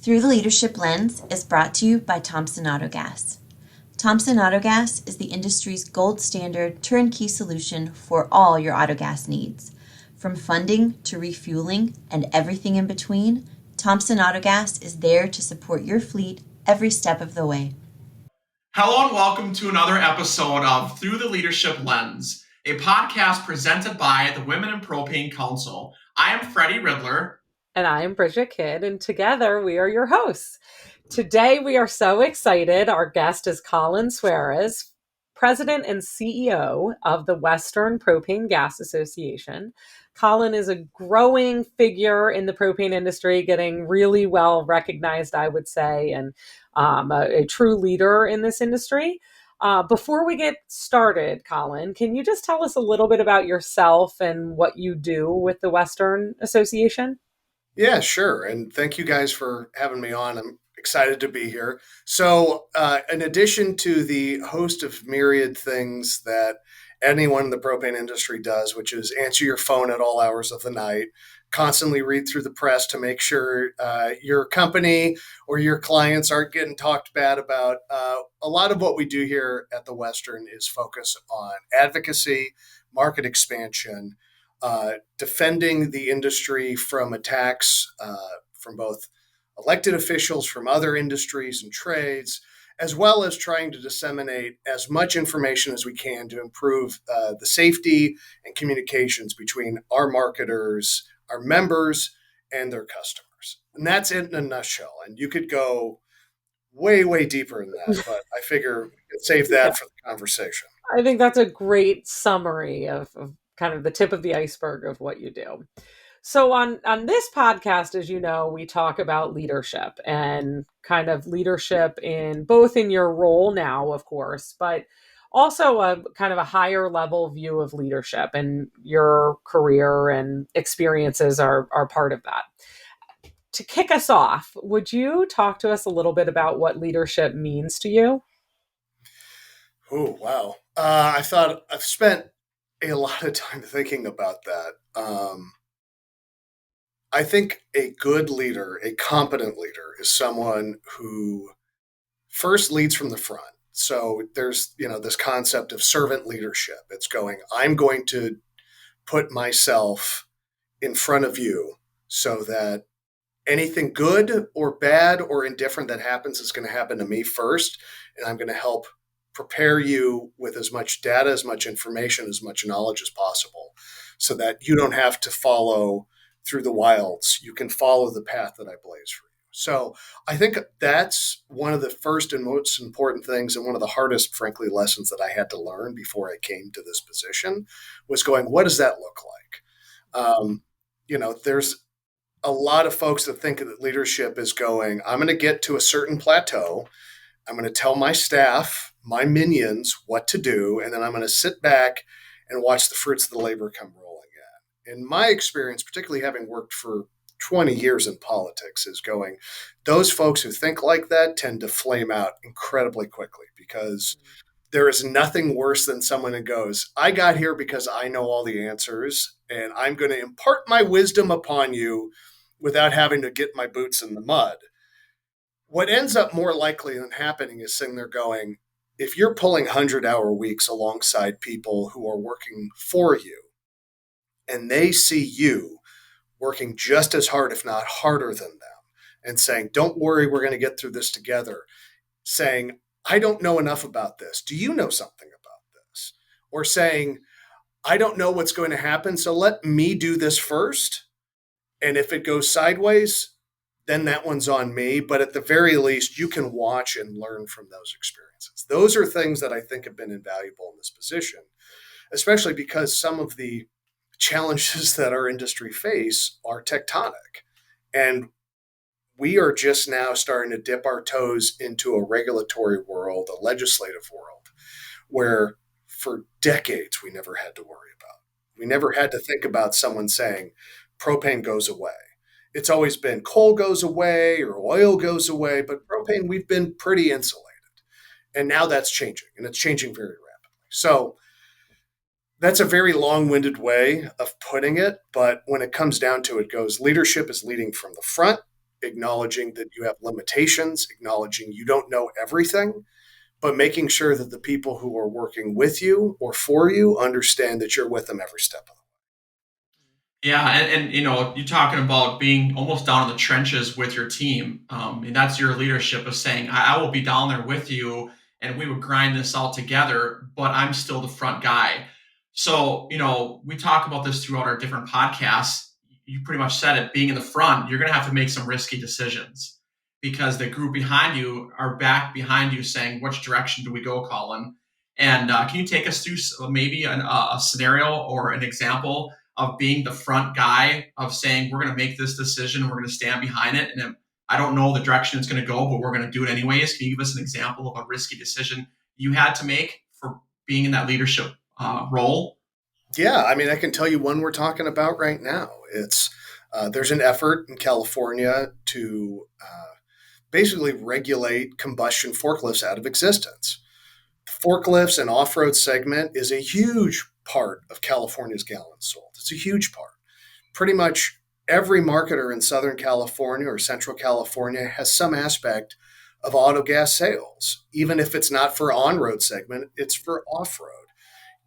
Through the Leadership Lens is brought to you by Thompson Autogas. Thompson Autogas is the industry's gold standard turnkey solution for all your autogas needs. From funding to refueling and everything in between, Thompson Autogas is there to support your fleet every step of the way. Hello and welcome to another episode of Through the Leadership Lens, a podcast presented by the Women in Propane Council. I am Freddie Riddler. And I am Bridget Kidd, and together we are your hosts. Today we are so excited. Our guest is Colin Sueyres, President and CEO of the Western Propane Gas Association. Colin is a growing figure in the propane industry, getting really well recognized, I would say, and a true leader in this industry. Before we get started, Colin, can you just tell us a little bit about yourself and what you do with the Western Association? Yeah, sure. And thank you guys for having me on. I'm excited to be here. So, in addition to the host of myriad things that anyone in the propane industry does, which is answer your phone at all hours of the night, constantly read through the press to make sure your company or your clients aren't getting talked bad about, a lot of what we do here at the Western is focus on advocacy, market expansion, defending the industry from attacks from both elected officials from other industries and trades, as well as trying to disseminate as much information as we can to improve the safety and communications between our marketers, our members, and their customers. And that's it in a nutshell. And you could go way, way deeper in that, but I figure we could save that for the conversation. I think that's a great summary of kind of the tip of the iceberg of what you do. So on this podcast, as you know, we talk about leadership and kind of leadership in both in your role now, of course, but also a kind of a higher level view of leadership, and your career and experiences are part of that. To kick us off, would you talk to us a little bit about what leadership means to you? Oh, wow. I thought I've spent a lot of time thinking about that. I think a good leader, a competent leader, is someone who first leads from the front. So there's, this concept of servant leadership. It's going, I'm going to put myself in front of you so that anything good or bad or indifferent that happens is going to happen to me first. And I'm going to help prepare you with as much data, as much information, as much knowledge as possible so that you don't have to follow through the wilds. You can follow the path that I blaze for you. So I think that's one of the first and most important things, and one of the hardest, frankly, lessons that I had to learn before I came to this position was going, what does that look like? There's a lot of folks that think that leadership is going, I'm going to get to a certain plateau. I'm going to tell my staff, my minions, what to do, and then I'm going to sit back and watch the fruits of the labor come rolling in. In my experience, particularly having worked for 20 years in politics, is going, those folks who think like that tend to flame out incredibly quickly, because there is nothing worse than someone who goes, I got here because I know all the answers, and I'm going to impart my wisdom upon you without having to get my boots in the mud. What ends up more likely than happening is sitting there going, if you're pulling 100-hour weeks alongside people who are working for you, and they see you working just as hard, if not harder than them, and saying, don't worry, we're going to get through this together, saying, I don't know enough about this. Do you know something about this? Or saying, I don't know what's going to happen, so let me do this first. And if it goes sideways, then that one's on me. But at the very least, you can watch and learn from those experiences. Those are things that I think have been invaluable in this position, especially because some of the challenges that our industry face are tectonic. And we are just now starting to dip our toes into a regulatory world, a legislative world, where for decades we never had to worry about. We never had to think about someone saying, propane goes away. It's always been coal goes away or oil goes away, but propane, we've been pretty insulated. And now that's changing, and it's changing very rapidly. So that's a very long-winded way of putting it, but when it comes down to it, goes leadership is leading from the front, acknowledging that you have limitations, acknowledging you don't know everything, but making sure that the people who are working with you or for you understand that you're with them every step of the way. Yeah, and you're talking about being almost down in the trenches with your team, and that's your leadership of saying, I will be down there with you, and we would grind this out together, but I'm still the front guy. So, we talk about this throughout our different podcasts. You pretty much said it. Being in the front, you're going to have to make some risky decisions because the group behind you are back behind you saying, which direction do we go, Colin? And can you take us through maybe a scenario or an example of being the front guy of saying we're going to make this decision, we're going to stand behind it, and I don't know the direction it's going to go, but we're going to do it anyways? Can you give us an example of a risky decision you had to make for being in that leadership role? Yeah, I mean, I can tell you one we're talking about right now. It's there's an effort in California to basically regulate combustion forklifts out of existence. Forklifts and off-road segment is a huge part of California's gallons sold. It's a huge part. Pretty much every marketer in Southern California or Central California has some aspect of auto gas sales. Even if it's not for on-road segment, it's for off-road.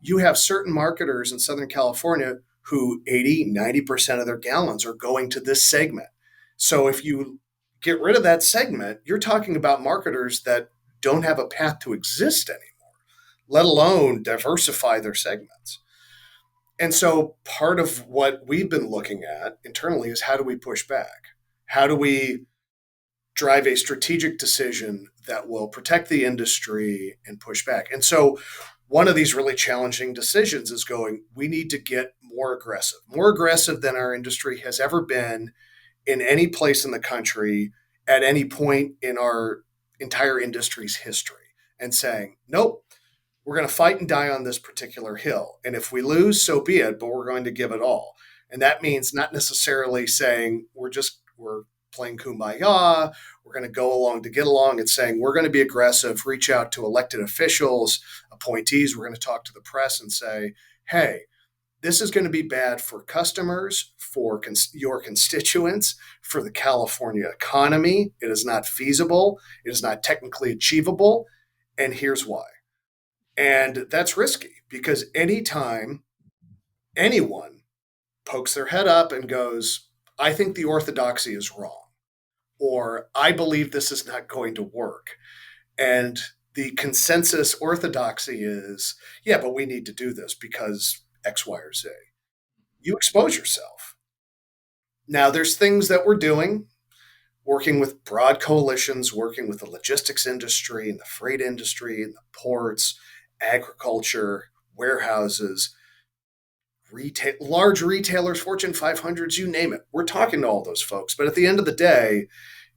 You have certain marketers in Southern California who 80, 90% of their gallons are going to this segment. So if you get rid of that segment, you're talking about marketers that don't have a path to exist anymore, let alone diversify their segments. And so part of what we've been looking at internally is how do we push back? How do we drive a strategic decision that will protect the industry and push back? And so one of these really challenging decisions is going, we need to get more aggressive than our industry has ever been in any place in the country at any point in our entire industry's history, and saying, nope, we're going to fight and die on this particular hill. And if we lose, so be it, but we're going to give it all. And that means not necessarily saying we're playing kumbaya, we're going to go along to get along. It's saying we're going to be aggressive, reach out to elected officials, appointees. We're going to talk to the press and say, hey, this is going to be bad for customers, for your constituents, for the California economy. It is not feasible. It is not technically achievable. And here's why. And that's risky because anytime anyone pokes their head up and goes, I think the orthodoxy is wrong, or I believe this is not going to work, and the consensus orthodoxy is, yeah, but we need to do this because X, Y, or Z, you expose yourself. Now, there's things that we're doing, working with broad coalitions, working with the logistics industry and the freight industry and the ports, agriculture, warehouses, large retailers, Fortune 500s, you name it. We're talking to all those folks. But at the end of the day,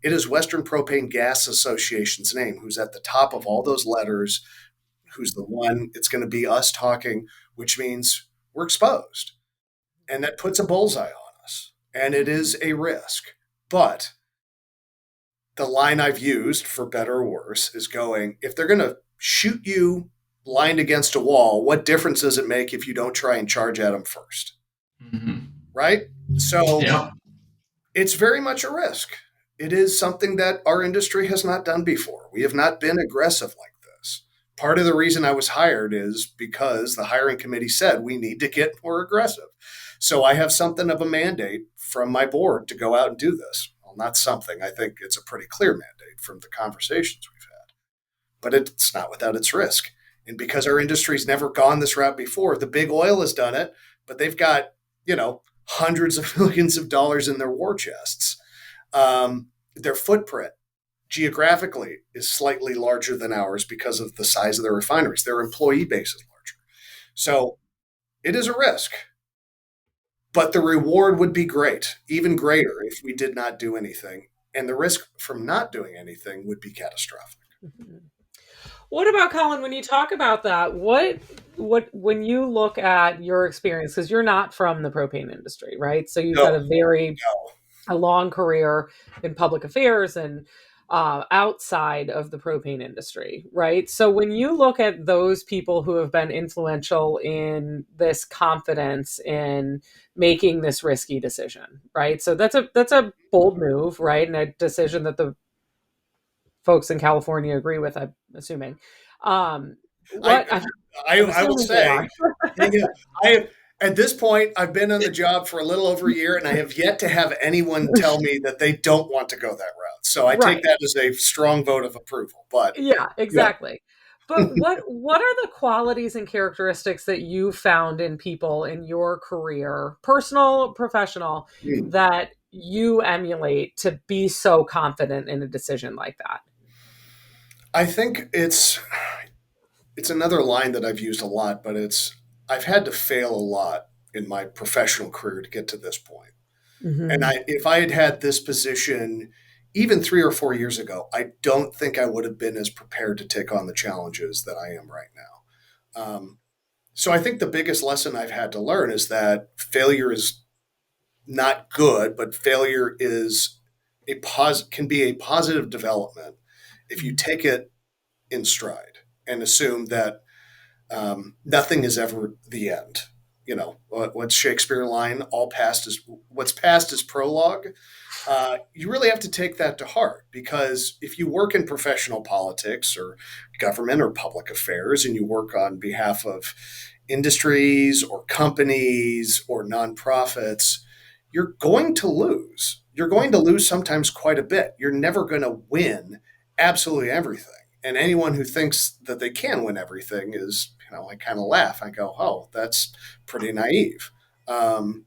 it is Western Propane Gas Association's name who's at the top of all those letters, who's the one. It's going to be us talking, which means we're exposed. And that puts a bullseye on us. And it is a risk. But the line I've used, for better or worse, is going, if they're going to shoot you lined against a wall, what difference does it make if you don't try and charge at them first? Mm-hmm. Right? So yeah. It's very much a risk. It is something that our industry has not done before. We have not been aggressive like this. Part of the reason I was hired is because the hiring committee said we need to get more aggressive. So I have something of a mandate from my board to go out and do this. Well, not something. I think it's a pretty clear mandate from the conversations we've had. But it's not without its risk. And because our industry's never gone this route before, the big oil has done it, but they've got, hundreds of millions of dollars in their war chests. Their footprint geographically is slightly larger than ours because of the size of their refineries. Their employee base is larger. So it is a risk, but the reward would be great, even greater if we did not do anything. And the risk from not doing anything would be catastrophic. Mm-hmm. What about, Colin, when you talk about that, what when you look at your experience, because you're not from the propane industry, right? So you've got a long career in public affairs and outside of the propane industry, right? So when you look at those people who have been influential in this confidence in making this risky decision, right? So that's a bold move, right? And a decision that the folks in California agree with, I'm assuming. I What I'm, I'm I will assuming they are. say, yeah, I at this point I've been on the job for a little over a year, and I have yet to have anyone tell me that they don't want to go that route. So I take Right. that as a strong vote of approval. But Yeah, yeah, exactly. But what are the qualities and characteristics that you found in people in your career, personal, professional, Hmm. that you emulate to be so confident in a decision like that? I think it's another line that I've used a lot, but it's I've had to fail a lot in my professional career to get to this point. And Hmm. if I had had this position even 3 or 4 years ago, I don't think I would have been as prepared to take on the challenges that I am right now. So I think the biggest lesson I've had to learn is that failure is not good, but failure is can be a positive development if you take it in stride and assume that nothing is ever the end. You know, what's Shakespeare line? All past is what's past is prologue. You really have to take that to heart because if you work in professional politics or government or public affairs and you work on behalf of industries or companies or nonprofits, you're going to lose. You're going to lose sometimes quite a bit. You're never going to win absolutely everything. And anyone who thinks that they can win everything is, I kind of laugh. I go, oh, that's pretty naive. Um,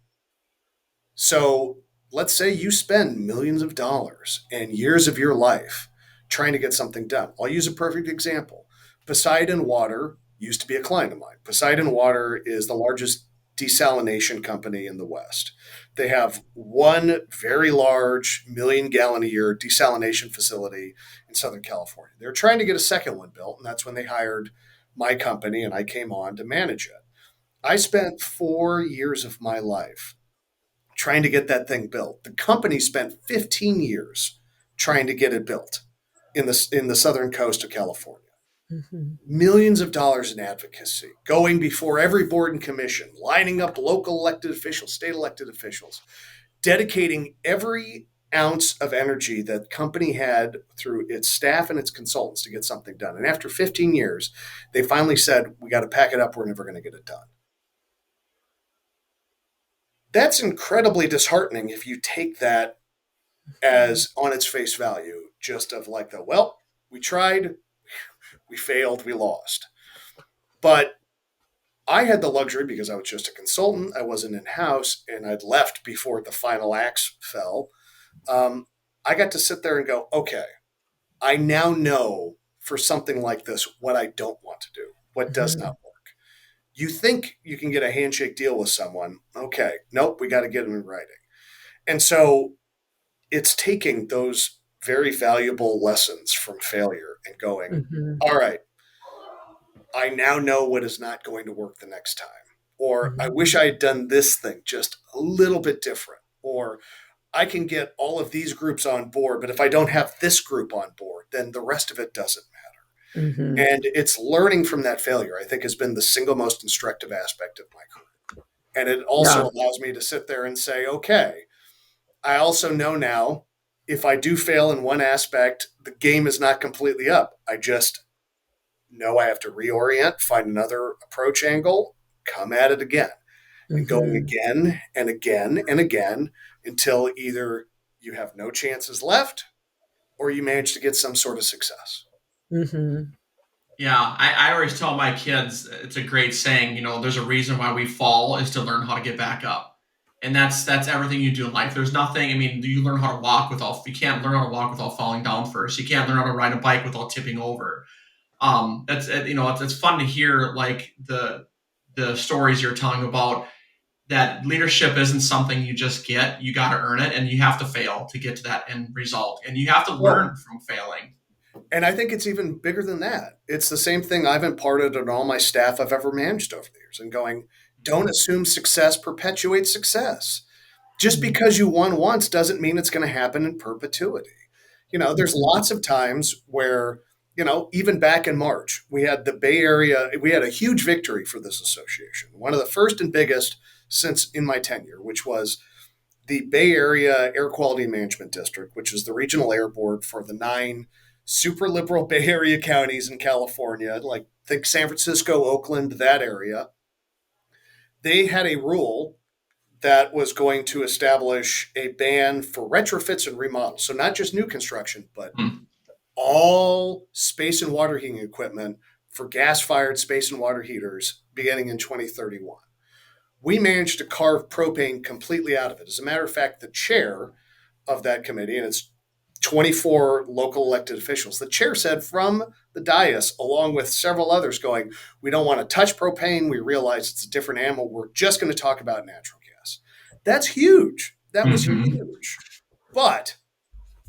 so let's say you spend millions of dollars and years of your life trying to get something done. I'll use a perfect example. Poseidon Water used to be a client of mine. Poseidon Water is the largest desalination company in the West. They have one very large 1 million gallon a year desalination facility in Southern California. They're trying to get a second one built, and that's when they hired my company and I came on to manage it. I spent 4 years of my life trying to get that thing built. The company spent 15 years trying to get it built in the southern coast of California. Hmm. Millions of dollars in advocacy, going before every board and commission, lining up local elected officials, state elected officials, dedicating every ounce of energy that the company had through its staff and its consultants to get something done. And after 15 years, they finally said, we got to pack it up. We're never going to get it done. That's incredibly disheartening if you take that as on its face value, just of like the, well, we tried, we failed, we lost. But I had the luxury because I was just a consultant, I wasn't in house, and I'd left before the final axe fell. Um, I got to sit there and go, okay, I now know for something like this what I don't want to do, what does not Hmm. work. You think you can get a handshake deal with someone. Okay, nope, we got to get them in writing. And so it's taking those very valuable lessons from failure and going, Hmm. all right, I now know what is not going to work the next time. Or I wish Hmm. I had done this thing just a little bit different. Or I can get all of these groups on board, but if I don't have this group on board, then the rest of it doesn't Hmm. matter. And it's learning from that failure, I think, has been the single most instructive aspect of my career. And it also Yeah. allows me to sit there and say, okay, I also know now if I do fail in one aspect, the game is not completely up. I just know I have to reorient, find another approach angle, come at it again, and going Hmm. again and again and again until either you have no chances left or you manage to get some sort of success. Hmm. Yeah, I always tell my kids it's a great saying. There's a reason why we fall is to learn how to get back up, and that's everything you do in life. There's nothing. I mean, you learn how to walk without. You can't learn how to walk without falling down first. You can't learn how to ride a bike without tipping over. That's it's fun to hear like the stories you're telling about that leadership isn't something you just get. You got to earn it, and you have to fail to get to that end result, and you have to Well, learn from failing. and I think it's even bigger than that. It's the same thing I've imparted on all my staff I've ever managed over the years and going, don't assume success perpetuates success. Just because you won once doesn't mean it's going to happen in perpetuity. There's lots of times where, even back in March, we had the Bay Area, we had a huge victory for this association, one of the first and biggest since in my tenure, which was the Bay Area Air Quality Management District, which is the regional air board for the 9 super liberal Bay Area counties in California, like think San Francisco, Oakland, that area. They had a rule that was going to establish a ban for retrofits and remodels. So not just new construction, but Hmm. all space and water heating equipment for gas fired space and water heaters beginning in 2031. We managed to carve propane completely out of it. As a matter of fact, the chair of that committee, and it's 24 local elected officials, the chair said from the dais, along with several others, going, "We don't want to touch propane. We realize it's a different animal. We're just going to talk about natural gas." That's huge. That was Hmm. huge. But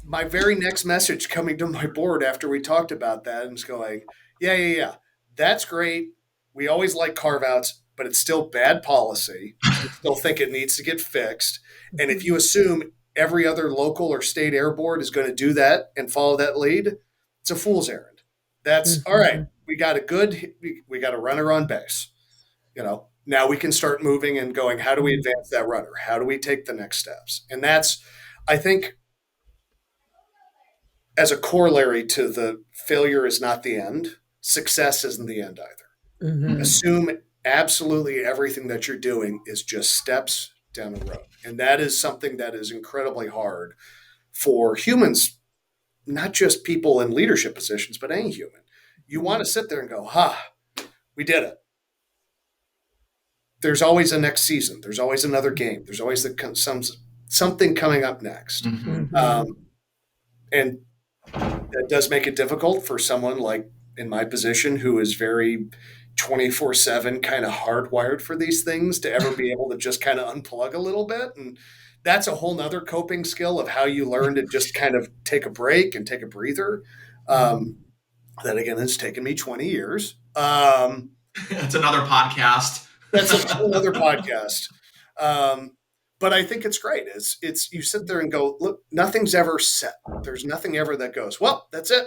my very next message coming to my board after we talked about that and is going, yeah, yeah, yeah, that's great. We always like carve outs, but it's still bad policy. We still think it needs to get fixed. And if you assume every other local or state air board is going to do that and follow that lead, it's a fool's errand. That's all right. Mhm. We got a good, we got a runner on base. Now we can start moving and going, how do we advance that runner? How do we take the next steps? And that's, I think, as a corollary to the failure is not the end, success isn't the end either. Mhm. Assume absolutely everything that you're doing is just steps down the road. And that is something that is incredibly hard for humans, not just people in leadership positions, but any human. You want to sit there and go, we did it. There's always a next season. There's always another game. There's always something coming up next. Hmm. Mhm. Um, and that does make it difficult for someone like in my position who is very 24/7 kind of hardwired for these things to ever be able to just kind of unplug a little bit. And that's a whole nother coping skill of how you learn to just kind of take a break and take a breather. Mhm. Um, that again has taken me 20 years. That's another podcast. That's a whole other podcast. Um, but I think it's great. It's you sit there and go, look, nothing's ever set. There's nothing ever that goes, well, that's it.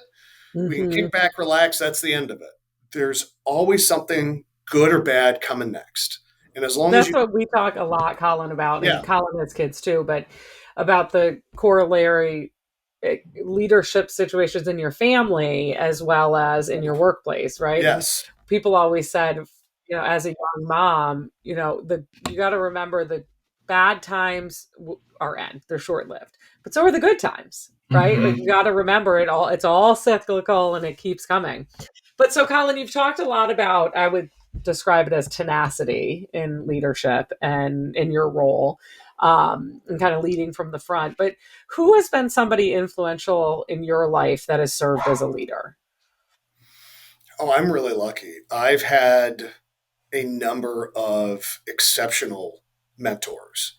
We can Mhm. kick back, relax. That's the end of it. There's always something good or bad coming next. And as long as That's you, what we talk a lot, Colin, about, yeah, and Colin has kids too, but about the corollary leadership situations in your family as well as in your workplace, right? And yes, people always said, as a young mom, you got to remember the bad times are end; they're short lived, but so are the good times, right? Like you Hmm. got to remember it all. It's all cyclical and it keeps coming. But so, Colin, you've talked a lot about, I would describe it as tenacity in leadership and in your role, and kind of leading from the front. But who has been somebody influential in your life that has served as a leader? oh, I'm really lucky. I've had a number of exceptional mentors.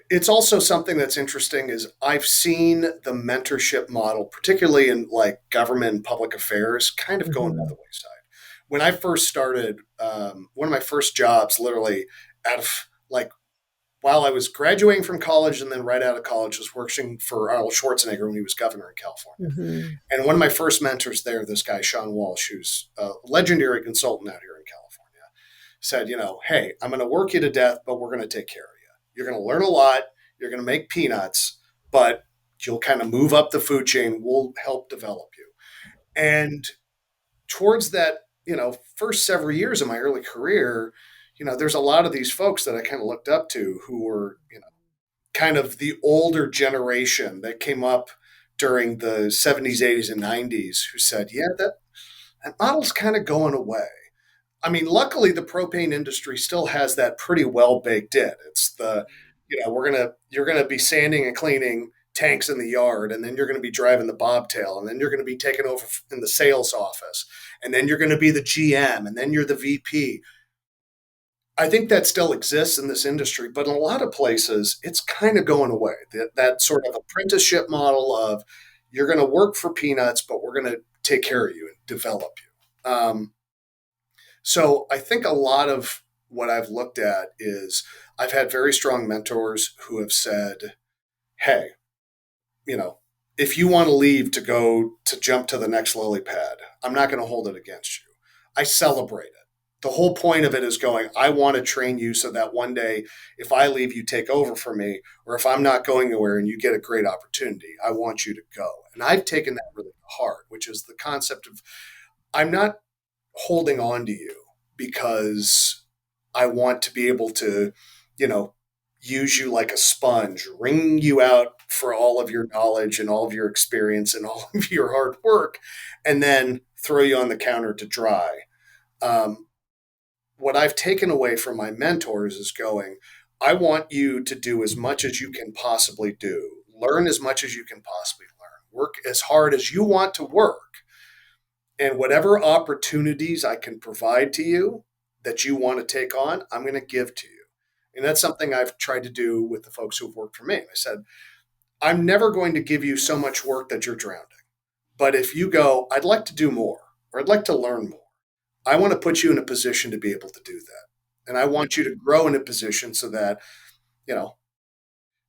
It's also something that's interesting is I've seen the mentorship model, particularly in like government and public affairs, kind of going by the Mhm. wayside. When I first started, one of my first jobs, literally out of like while I was graduating from college and then right out of college, was working for Arnold Schwarzenegger when he was governor in California. Mhm. And one of my first mentors there, this guy Sean Walsh, who's a legendary consultant out here in California, said, hey, I'm going to work you to death, but we're going to take care of you. You're going to learn a lot. You're going to make peanuts, but you'll kind of move up the food chain. We'll help develop you. And towards that, first several years of my early career, there's a lot of these folks that I kind of looked up to who were, kind of the older generation that came up during the 70s, 80s, and 90s who said, yeah, that model's kind of going away. I mean, luckily the propane industry still has that pretty well baked in. It's you're gonna be sanding and cleaning tanks in the yard, and then you're gonna be driving the bobtail, and then you're gonna be taking over in the sales office, and then you're gonna be the GM, and then you're the VP. I think that still exists in this industry, but in a lot of places, it's kind of going away. That sort of apprenticeship model of you're going to work for peanuts, but we're going to take care of you and develop you. So I think a lot of what I've looked at is I've had very strong mentors who have said, hey, you know, if you want to leave to go to jump to the next lily pad, I'm not going to hold it against you. I celebrate it. The whole point of it is going, I want to train you so that one day, if I leave, you take over for me, or if I'm not going anywhere and you get a great opportunity, I want you to go. And I've taken that really to heart, which is the concept of I'm not holding on to you because I want to be able to, you know, use you like a sponge, wring you out for all of your knowledge and all of your experience and all of your hard work, and then throw you on the counter to dry. Um, what I've taken away from my mentors is going, I want you to do as much as you can possibly do, learn as much as you can possibly learn, work as hard as you want to work, and whatever opportunities I can provide to you that you want to take on, I'm going to give to you. And that's something I've tried to do with the folks who've worked for me. I said, I'm never going to give you so much work that you're drowning. But if you go, I'd like to do more, or I'd like to learn more, I want to put you in a position to be able to do that. And I want you to grow in a position so that, you know,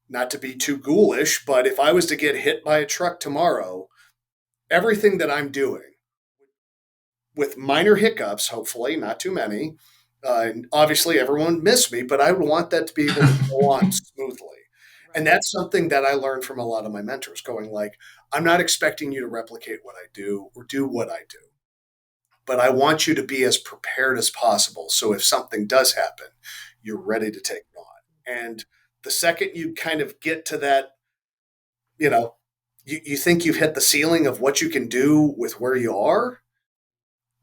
not to be too ghoulish, but if I was to get hit by a truck tomorrow, everything that I'm doing with minor hiccups, hopefully not too many. And obviously, everyone missed me, but I would want that to be able to go on smoothly. And Right. that's something that I learned from a lot of my mentors going like, I'm not expecting you to replicate what I do or do what I do, but I want you to be as prepared as possible. So if something does happen, you're ready to take it on. And the second you kind of get to that, you know, you think you've hit the ceiling of what you can do with where you are,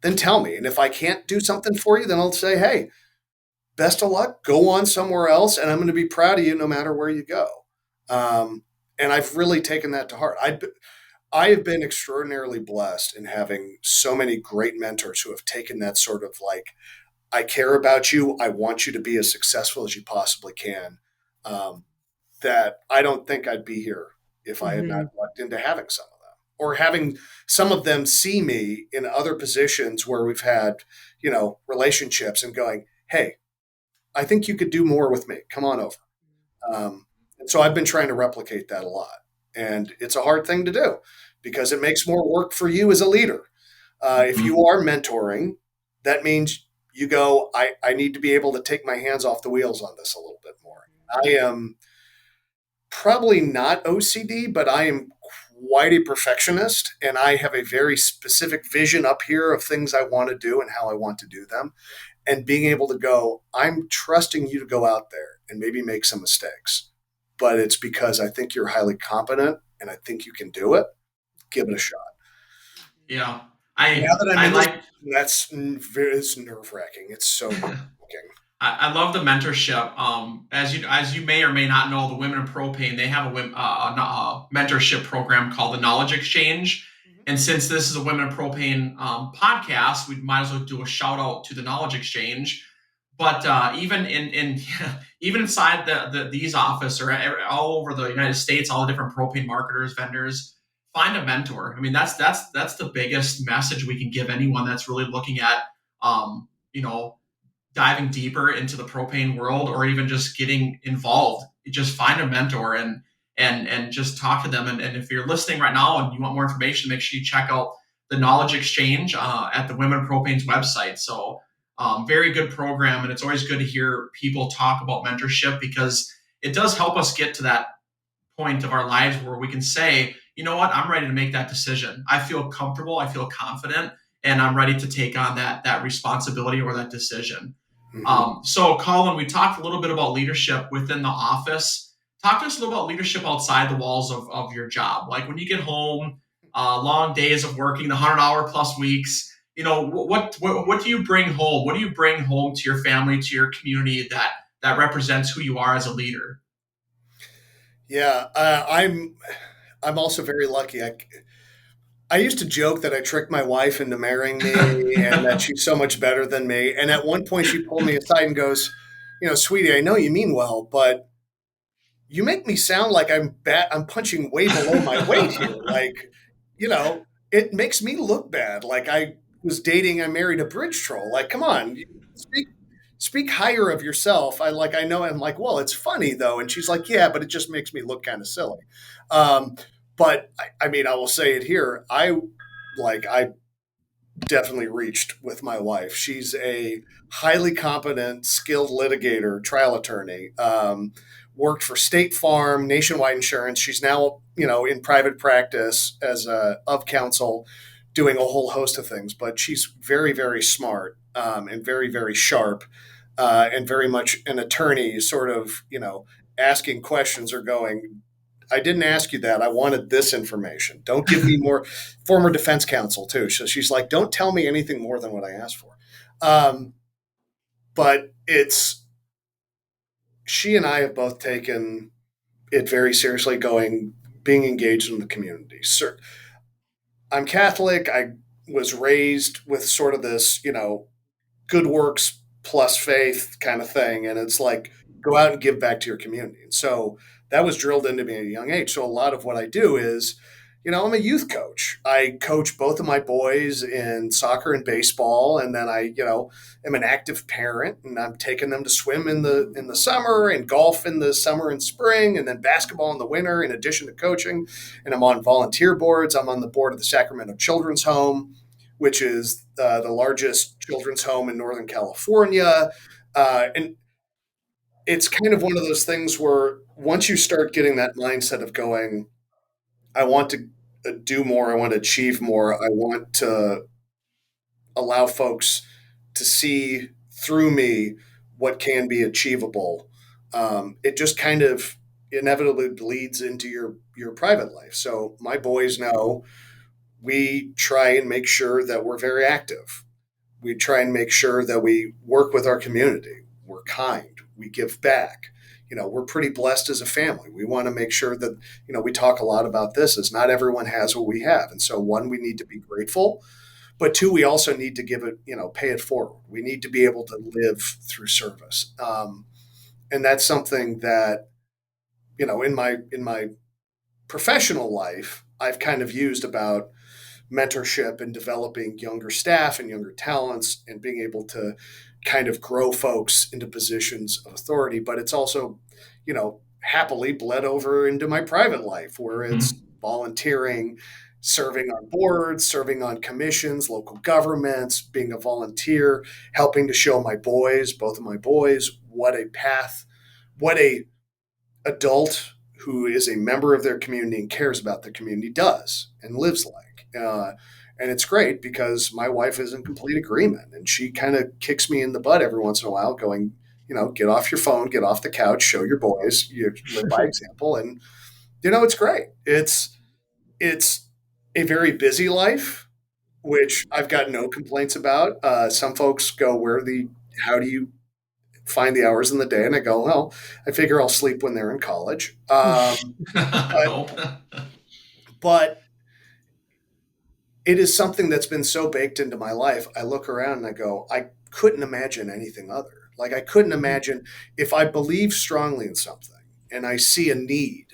then tell me. And if I can't do something for you, then I'll say, hey, best of luck. Go on somewhere else, and I'm going to be proud of you no matter where you go. And I've really taken that to heart. I have been extraordinarily blessed in having so many great mentors who have taken that sort of like, I care about you. I want you to be as successful as you possibly can. Um, that I don't think I'd be here if I had not Mhm. lucked into having some of them or having some of them see me in other positions where we've had, you know, relationships and going, hey, I think you could do more with me. Come on over. And so I've been trying to replicate that a lot. And it's a hard thing to do because it makes more work for you as a leader. If Mhm. you are mentoring, that means you go, I need to be able to take my hands off the wheels on this a little bit more. I am probably not OCD, but I am quite a perfectionist and I have a very specific vision up here of things I want to do and how I want to do them. And being able to go, I'm trusting you to go out there and maybe make some mistakes, but it's because I think you're highly competent and I think you can do it. Give it a shot. Yeah. Now I that I'm I in this, like that's it's nerve wracking. It's so nerve wracking. I love the mentorship. As you may or may not know, the Women in Propane they have a mentorship program called the Knowledge Exchange. And since this is a Women in Propane podcast, we might as well do a shout out to the Knowledge Exchange. But even in even inside these office or all over the United States, all the different propane marketers, vendors, find a mentor. I mean, that's the biggest message we can give anyone that's really looking at you know diving deeper into the propane world or even just getting involved. You just find a mentor and just talk to them. And if you're listening right now and you want more information, make sure you check out the Knowledge Exchange at the Women Propane's website. So very good program, and it's always good to hear people talk about mentorship because it does help us get to that point of our lives where we can say, you know what, I'm ready to make that decision. I feel comfortable, I feel confident, and I'm ready to take on that responsibility or that decision. Mm-hmm. So, Colin, we talked a little bit about leadership within the office. Talk to us a little about leadership outside the walls of your job. Like when you get home, long days of working, the 100-hour plus weeks. You know, what do you bring home? What do you bring home to your family, to your community that represents who you are as a leader? Yeah, I'm also very lucky. I used to joke that I tricked my wife into marrying me and that she's so much better than me. And at one point, she pulled me aside and goes, "You know, sweetie, I know you mean well, but you make me sound like I'm punching way below my weight here. Like, you know, it makes me look bad. Like I married a bridge troll. Like, come on, speak speak higher of yourself. I know I'm like, well, it's funny though. And she's like, yeah, but it just makes me look kind of silly. Um, But I mean, I will say it here. I definitely reached with my wife. She's a highly competent, skilled litigator, trial attorney. Worked for State Farm, Nationwide Insurance. She's now, in private practice as a of counsel, doing a whole host of things. But she's very, very smart, and very, very sharp, and very much an attorney. Sort of, asking questions or going, I didn't ask you that. I wanted this information. Don't give me more. Former defense counsel too. So she's like, don't tell me anything more than what I asked for. Um, but it's she and I have both taken it very seriously, being engaged in the community. Sir, I'm Catholic. I was raised with sort of this, good works plus faith kind of thing. And it's like, go out and give back to your community. And so that was drilled into me at a young age. So a lot of what I do is, I'm a youth coach. I coach both of my boys in soccer and baseball. And then I, am an active parent, and I'm taking them to swim in the summer and golf in the summer and spring, and then basketball in the winter, in addition to coaching. And I'm on volunteer boards. I'm on the board of the Sacramento Children's Home, which is the largest children's home in Northern California. And it's kind of one of those things where once you start getting that mindset of going, I want to do more, I want to achieve more, I want to allow folks to see through me what can be achievable. It just kind of inevitably bleeds into your private life. So my boys know we try and make sure that we're very active. We try and make sure that we work with our community. We're kind. We give back. We're pretty blessed as a family. We want to make sure that, we talk a lot about this, is not everyone has what we have. And so, one, we need to be grateful, but two, we also need to give it, pay it forward. We need to be able to live through service. And that's something that, in my professional life, I've kind of used about mentorship and developing younger staff and younger talents and being able to kind of grow folks into positions of authority. But it's also, happily bled over into my private life, where it's Mhm. volunteering, serving on boards, serving on commissions, local governments, being a volunteer, helping to show my boys, both of my boys, what a path, what a adult who is a member of their community and cares about their community does and lives like. And it's great because my wife is in complete agreement, and she kind of kicks me in the butt every once in a while, going, get off your phone, get off the couch, show your boys, you live by example. And, it's great. It's a very busy life, which I've got no complaints about. Some folks go, how do you find the hours in the day? And I go, well, I figure I'll sleep when they're in college. But Nope. but it is something that's been so baked into my life. I look around and I go, I couldn't imagine anything other. Like, I couldn't imagine, if I believe strongly in something and I see a need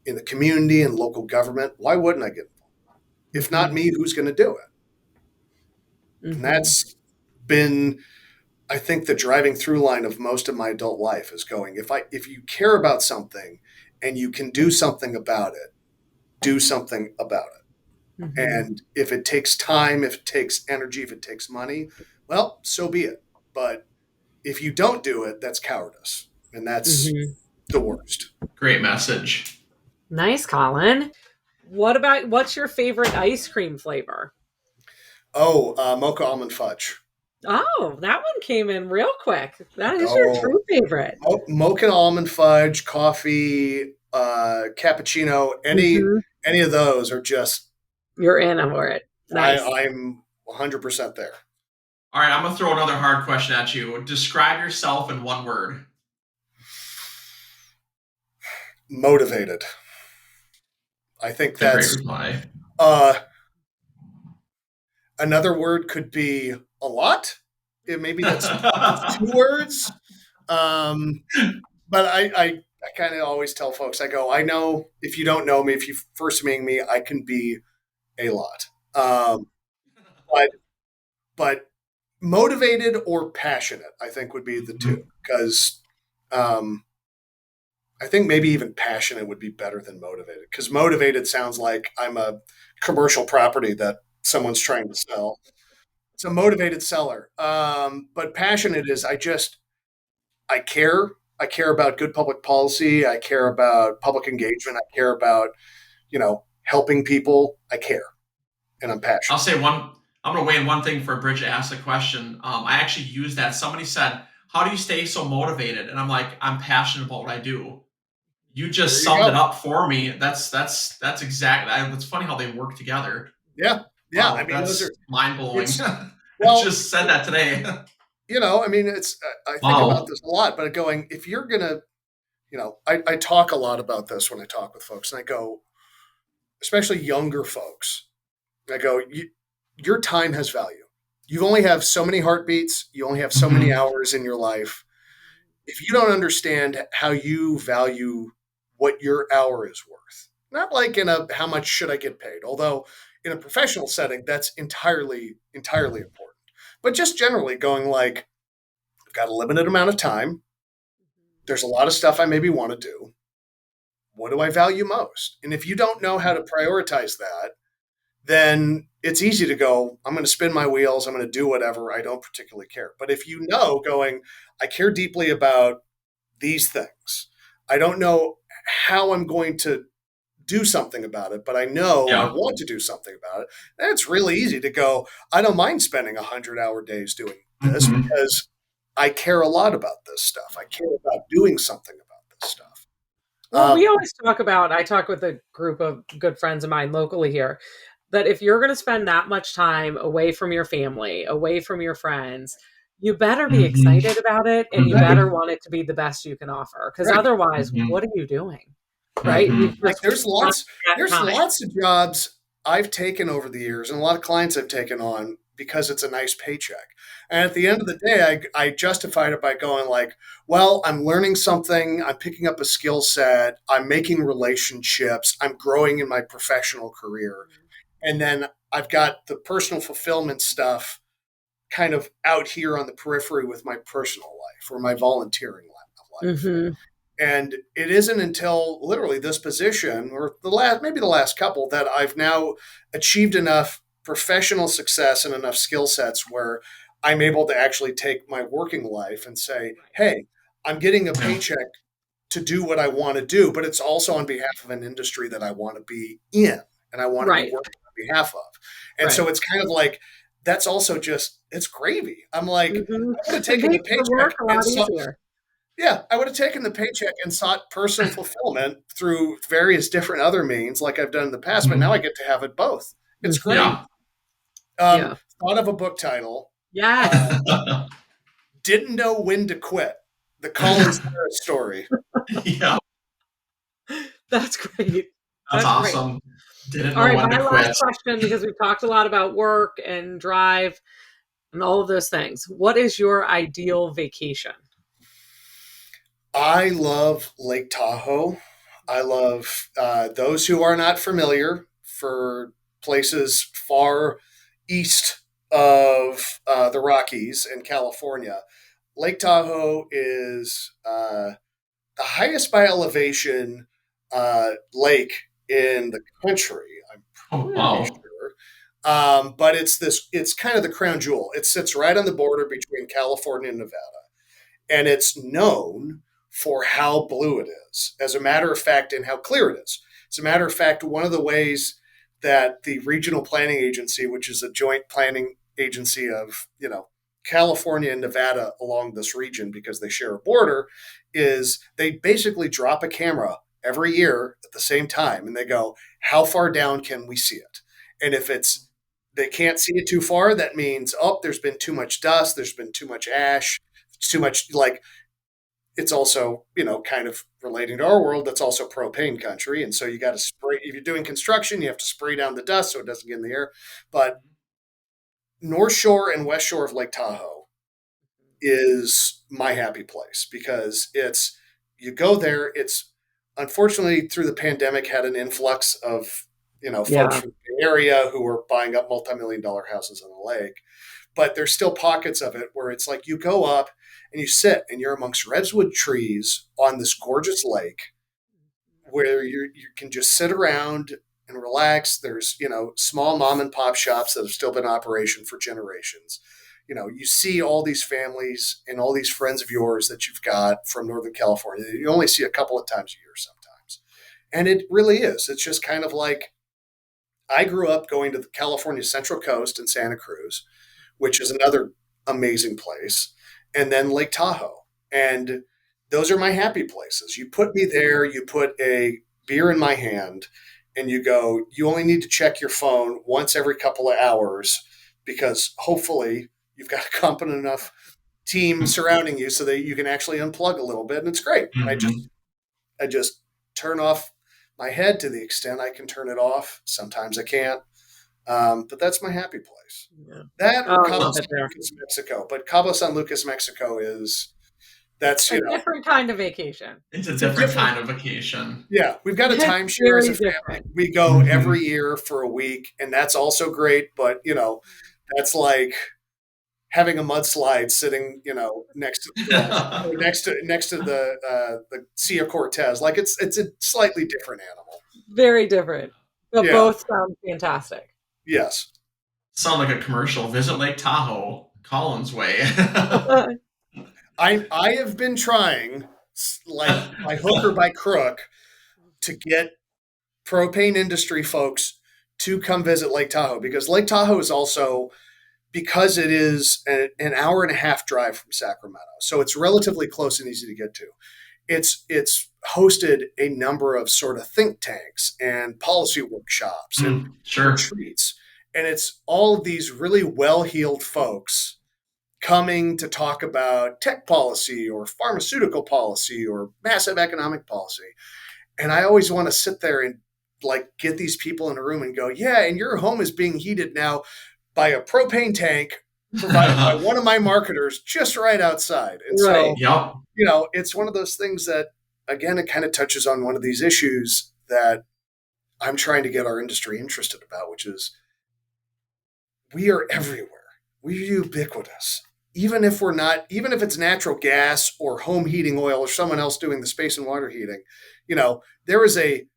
in the community and local government, why wouldn't I get involved? If not Mhm. me, who's going to do it? And Mhm. that's been, I think, the driving through line of most of my adult life is going, if you care about something and you can do something about it, do something about it. Mhm. And if it takes time, if it takes energy, if it takes money, well, so be it. But if you don't do it, that's cowardice. And that's Mhm. the worst. Great message. Nice, Colin. What's your favorite ice cream flavor? Oh, mocha almond fudge. Oh, that one came in real quick. That is your Oh, true favorite. mocha almond fudge, coffee, cappuccino, Hmm. any of those are just, You're in for it. Nice. I'm 100% there. All right, I'm gonna throw another hard question at you. Describe yourself in one word. Motivated. I think It's a great that's, reply. uh, another word could be a lot. Maybe that's two words. Um, but I kind of always tell folks, I go, I know if you don't know me, if you first meet me, I can be a lot. But but motivated or passionate, I think would be the two. Mhm. Because, um, I think maybe even passionate would be better than motivated, because motivated sounds like I'm a commercial property that someone's trying to sell. It's a motivated seller. But passionate is I care. I care about good public policy. I care about public engagement. I care about, helping people. I care, and I'm I'll passionate. say one. I'm going to weigh in one thing for Bridge asked a question. I actually used that. Somebody said, "How do you stay so motivated?" And I'm like, "I'm passionate about what I do." You There just you summed it go. up for me. That's exactly. It's funny how they work together. Yeah. Yeah. I Wow, mean, those are, that's mind blowing. it's, I well, just said that today. I mean, I think about Wow. this a lot, but going, if you're going to, I talk a lot about this when I talk with folks, and I go, especially younger folks, I go, your time has value. You only have so many heartbeats. You only have so many Hmm. hours in your life. If you don't understand how you value what your hour is worth, not like in a how much should I get paid, although in a professional setting, that's entirely important. But just generally going like, I've got a limited amount of time. There's a lot of stuff I maybe want to do. What do I value most? And if you don't know how to prioritize that, then it's easy to go, I'm going to spin my wheels. I'm going to do whatever. I don't particularly care. But if you know going, I care deeply about these things, I don't know how I'm going to do something about it, but I know I Yeah. want to do something about it. And it's really easy to go, I don't mind spending 100-hour days doing this Hmm. because I care a lot about this stuff. I care about doing something about this stuff. Well, we Um, always talk about, I talk with a group of good friends of mine locally here, that if you're going to spend that much time away from your family, away from your friends, you better be Hmm. excited about it and you right, better want it to be the best you can offer. Because right, otherwise, Hmm. what are you doing? right. Right? You Hmm. Like just want that there's time. lots of jobs I've taken over the years, and a lot of clients I've taken on because it's a nice paycheck. And at the end of the day, I justified it by going like, well, I'm learning something, I'm picking up a skill set, I'm making relationships, I'm growing in my professional career, and then I've got the personal fulfillment stuff kind of out here on the periphery with my personal life or my volunteering life. Hmm. And it isn't until literally this position or maybe the last couple that I've now achieved enough professional success and enough skill sets where I'm able to actually take my working life and say, hey, I'm getting a Yeah. paycheck to do what I want to do, but it's also on behalf of an industry that I want to be in and I want to be Right. working on behalf of. And so Right. it's kind of like, that's also just, it's gravy. I'm like, Hmm. I would have It taken the makes the work paycheck a and lot saw, easier. yeah, I would have taken the paycheck and sought personal fulfillment through various different other means, like I've done in the past. But now I Hmm. get to have it both. It's great. Hmm. Yeah. Yeah. Thought of a book title. Uh, Yes. didn't know when to quit. The Colin Sueyres story. Yeah. That's great. That's That's great. awesome. Didn't All know right, when to my last quit. question, because we've talked a lot about work and drive and all of those things. What is your ideal vacation? I love Lake Tahoe. I love those who are not familiar for places far east of the Rockies in California. Lake Tahoe is the highest by elevation lake in the country. I'm Oh, pretty wow. sure. But it's kind of the crown jewel. It sits right on the border between California and Nevada, and it's known for how blue it is, as a matter of fact, and how clear it is. As a matter of fact, one of the ways that the regional planning agency, which is a joint planning agency of California and Nevada along this region because they share a border, is they basically drop a camera every year at the same time and they go, how far down can we see it? And if it's they can't see it too far, that means, oh, there's been too much dust, there's been too much ash, too much, like, it's also, kind of relating to our world, that's also propane country. And so you got to spray, if you're doing construction, you have to spray down the dust so it doesn't get in the air. But North Shore and West Shore of Lake Tahoe is my happy place because you go there, it's unfortunately through the pandemic had an influx of, folks Yeah. from the area who were buying up multi-million dollar houses on the lake. but there's still pockets of it where it's like you go up and you sit and you're amongst redwood trees on this gorgeous lake where you can just sit around and relax. There's, small mom and pop shops that have still been in operation for generations. You see all these families and all these friends of yours that you've got from Northern California. You only see a couple of times a year sometimes. And it really is. It's just kind of like I grew up going to the California Central Coast in Santa Cruz, which is another amazing place, and then Lake Tahoe. And those are my happy places. You put me there, you put a beer in my hand, and you go, you only need to check your phone once every couple of hours because hopefully you've got a competent enough team surrounding you so that you can actually unplug a little bit. And it's great. Mm-hmm. I just turn off my head to the extent I can turn it off. Sometimes I can't. But that's my happy place. Yeah. That or Cabo San Lucas, Mexico. But Cabo San Lucas, Mexico that's a different kind of vacation. It's a different kind of vacation. Yeah, we've got a timeshare as a family. We go every year for a week, and that's also great. But that's like having a mudslide sitting, next to the Sea of Cortez. Like it's a slightly different animal. Very different, but both sound fantastic. Yes. Sound like a commercial. Visit Lake Tahoe, Collins Way. I have been trying, like by hook or by crook, to get propane industry folks to come visit Lake Tahoe because Lake Tahoe is also, because it is an hour and a half drive from Sacramento, so it's relatively close and easy to get to. It's hosted a number of sort of think tanks and policy workshops and retreats, and it's all of these really well-heeled folks coming to talk about tech policy or pharmaceutical policy or massive economic policy. And I always want to sit there and like get these people in a room and go, yeah, and your home is being heated now by a propane tank provided by one of my marketers just right outside. And so, it's one of those things that, again, it kind of touches on one of these issues that I'm trying to get our industry interested about, which is we are everywhere. We're ubiquitous. Even if it's natural gas or home heating oil or someone else doing the space and water heating, there was a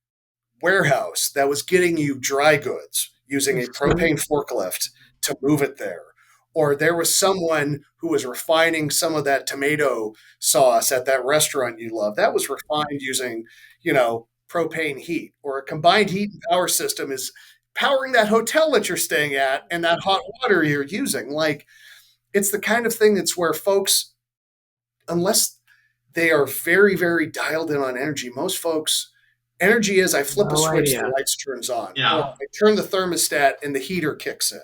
warehouse that was getting you dry goods using a propane forklift to move it there. Or there was someone who was refining some of that tomato sauce at that restaurant you love. That was refined using, propane heat. Or a combined heat and power system is powering that hotel that you're staying at and that hot water you're using. Like, it's the kind of thing that's where folks, unless they are very, very dialed in on energy, most folks, energy is I flip a switch, the lights turns on. Yeah. Or I turn the thermostat and the heater kicks in.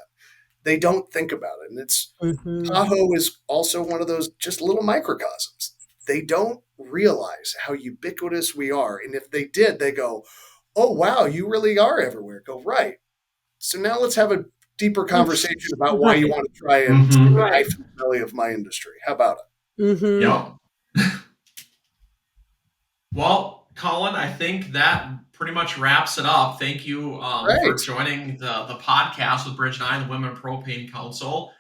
They don't think about it. And Tahoe is also one of those just little microcosms. They don't realize how ubiquitous we are. And if they did, they go, oh, wow, you really are everywhere. Go, right. So now let's have a deeper conversation about why you want to try and stick the knife in the belly of my industry. How about it? Yeah. Well, Colin, I think that pretty much wraps it up. Thank you for joining the podcast with Bridget and I, the Women Propane Council.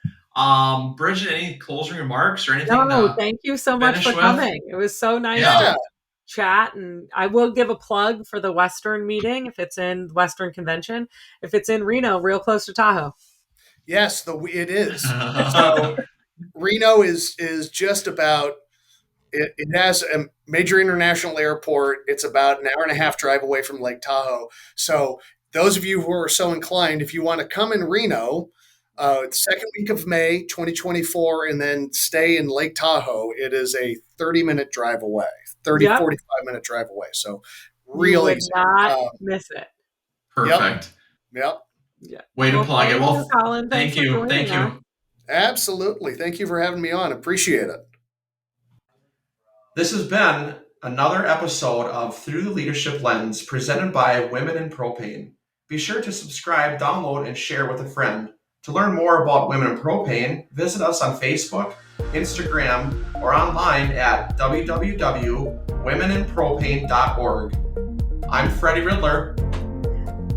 Bridget, any closing remarks or anything? No, thank you so much for coming. It was so nice to chat. And I will give a plug for the Western meeting if it's in Western Convention. If it's in Reno, real close to Tahoe. Yes, it is. So Reno is just about. It has a major international airport. It's about an hour and a half drive away from Lake Tahoe. So those of you who are so inclined, if you want to come in Reno, second week of May, 2024, and then stay in Lake Tahoe, it is a 30-minute drive away, 45-minute drive away. So really easy. Not miss it. Perfect. Yep. Yeah. Way to plug it. Well, Colin. Thank you. Thank you. Absolutely. Thank you for having me on. Appreciate it. This has been another episode of Through the Leadership Lens presented by Women in Propane. Be sure to subscribe, download, and share with a friend. To learn more about Women in Propane, visit us on Facebook, Instagram, or online at www.womeninpropane.org. I'm Freddie Riddler.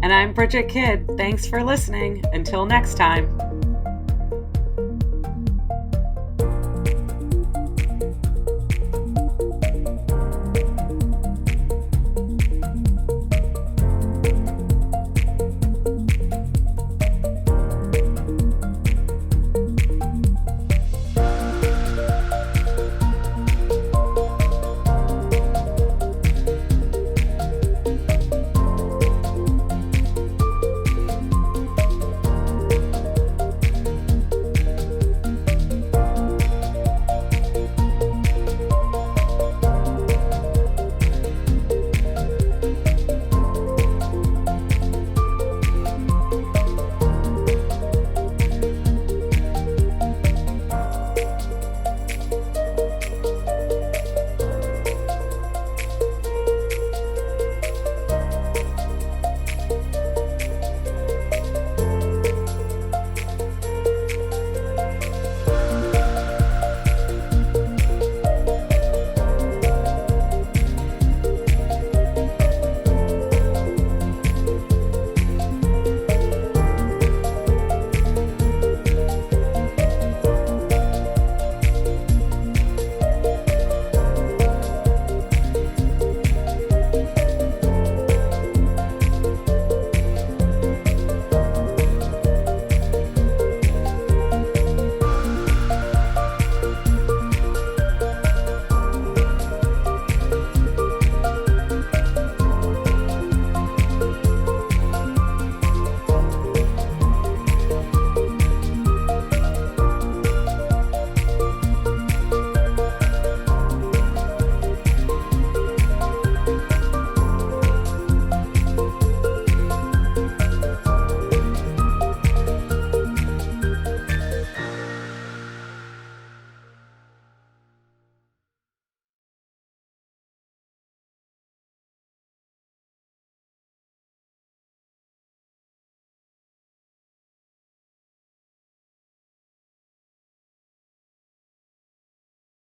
And I'm Bridget Kidd. Thanks for listening. Until next time.